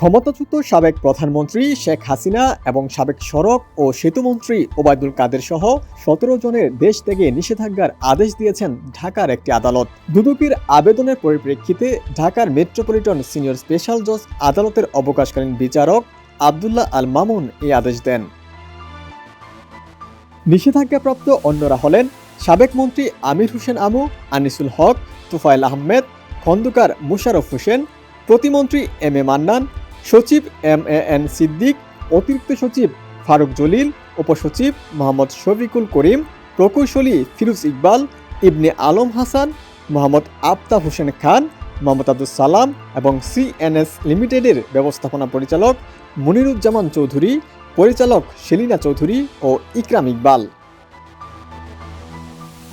ক্ষমতাচ্যুত সাবেক প্রধানমন্ত্রী শেখ হাসিনা এবং সাবেক সড়ক ও সেতুমন্ত্রী ওবায়দুল কাদের সহ ১৭ জনের দেশ থেকে নিষেধাজ্ঞার আদেশ দিয়েছেন ঢাকার একটি আদালত। দুদকের আবেদনের পরিপ্রেক্ষিতে ঢাকার মেট্রোপলিটন সিনিয়র স্পেশাল জজ আদালতের অবকাশকালীন বিচারক আব্দুল্লাহ আল মামুন এই আদেশ দেন। নিষেধাজ্ঞাপ্রাপ্ত অন্যরা হলেন সাবেক মন্ত্রী আমির হোসেন আমু, আনিসুল হক, তোফায়েল আহমেদ, খন্দকার মোশাররফ হোসেন, প্রতিমন্ত্রী এম এ মান্নান, সচিব MAN সিদ্দিক, অতিরিক্ত সচিব ফারুক জলিল, উপসচিব মোহাম্মদ শফিকুল করিম, প্রকৌশলী ফিরোজ ইকবাল, ইবনে আলম হাসান, মোহাম্মদ আফতাব হোসেন খান, মোহাম্মদ আব্দুল সালাম এবং CNS লিমিটেডের ব্যবস্থাপনা পরিচালক মনিরুজ্জামান চৌধুরী, পরিচালক সেলিনা চৌধুরী ও ইকরাম ইকবাল।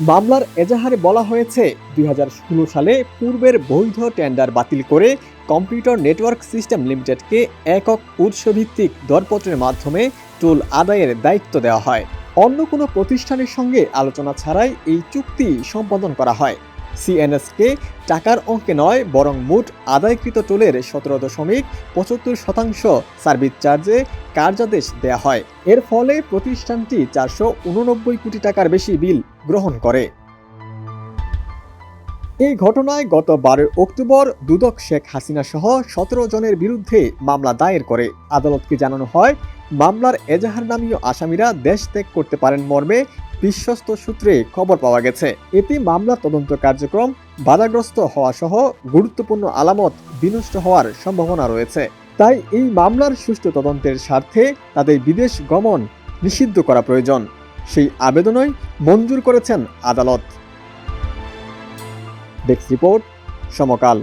মামলার এজাহারে বলা হয়েছে 2016 সালে পূর্বের বৈধ টেন্ডার বাতিল করে কম্পিউটার নেটওয়ার্ক সিস্টেম লিমিটেডকে একক উৎসভিত্তিক দরপত্রের মাধ্যমে টোল আদায়ের দায়িত্ব দেওয়া হয়। অন্য কোনো প্রতিষ্ঠানের সঙ্গে আলোচনা ছাড়াই এই চুক্তি সম্পাদন করা হয়। CNSকে টাকার অঙ্কে নয় বরং মোট আদায়কৃত টোলের 17.75% সার্ভিস চার্জে কার্যাদেশ দেয়া হয়। এর ফলে প্রতিষ্ঠানটি 489 কোটি টাকার বেশি বিল গ্রহণ করে। এই ঘটনায় গত 12 অক্টোবর দুদক শেখ হাসিনা সহ 17 জনের বিরুদ্ধে মামলা দায়ের করে। আদালতকে জানানো হয়, মামলার এজাহারনামীয় আসামিরা দেশ ত্যাগ করতে পারেন মর্মে বিশ্বস্ত সূত্রে খবর পাওয়া গেছে। এতে মামলার তদন্ত কার্যক্রম বাধাগ্রস্ত হওয়া সহ গুরুত্বপূর্ণ আলামত বিনষ্ট হওয়ার সম্ভাবনা রয়েছে। তাই এই মামলার সুষ্ঠু তদন্তের স্বার্থে তাদের বিদেশ গমন নিষিদ্ধ করা প্রয়োজন। সেই আবেদনই মঞ্জুর করেছেন আদালত। ডেস্ক রিপোর্ট, সমকাল।